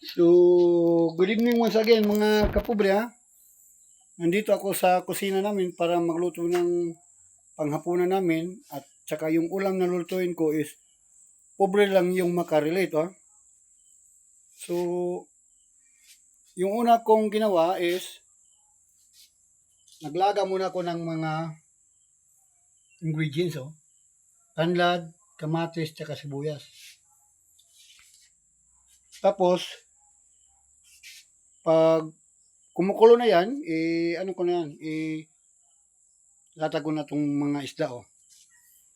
So, good evening once again mga kapobre ha. Nandito ako sa kusina namin para magluto ng panghapunan namin at saka yung ulam na lulutuin ko is pobre lang yung makarelate ha. So, yung una kong ginawa is naglaga muna ako ng mga ingredients Tanlad, kamatis, saka sibuyas. Tapos, pag kumukulo na yan, ano ko na yan, latag ko na itong mga isda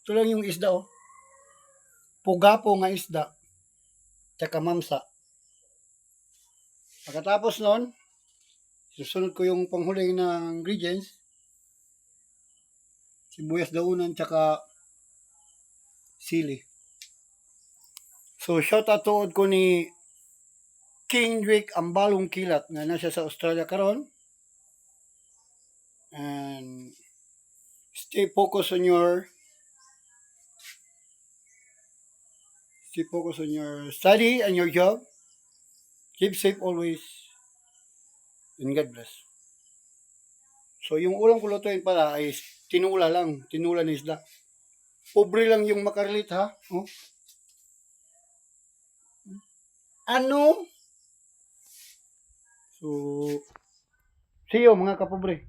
Ito lang yung isda Pugapo nga isda, tsaka mamsa. Pagkatapos nun, susunod ko yung panghuling na ingredients, sibuyas daunan, tsaka sili. So, shout out tuod ko ni King Drake Ambalong Kilat nga nasa sa Australia karon. And stay focused on your study and your job. Keep safe always. And God bless. So, yung ulam ko lutuin pala ay tinula lang. Tinula na isda. Pobre lang yung makarelate ha. Ano? So, see you mga kapobre.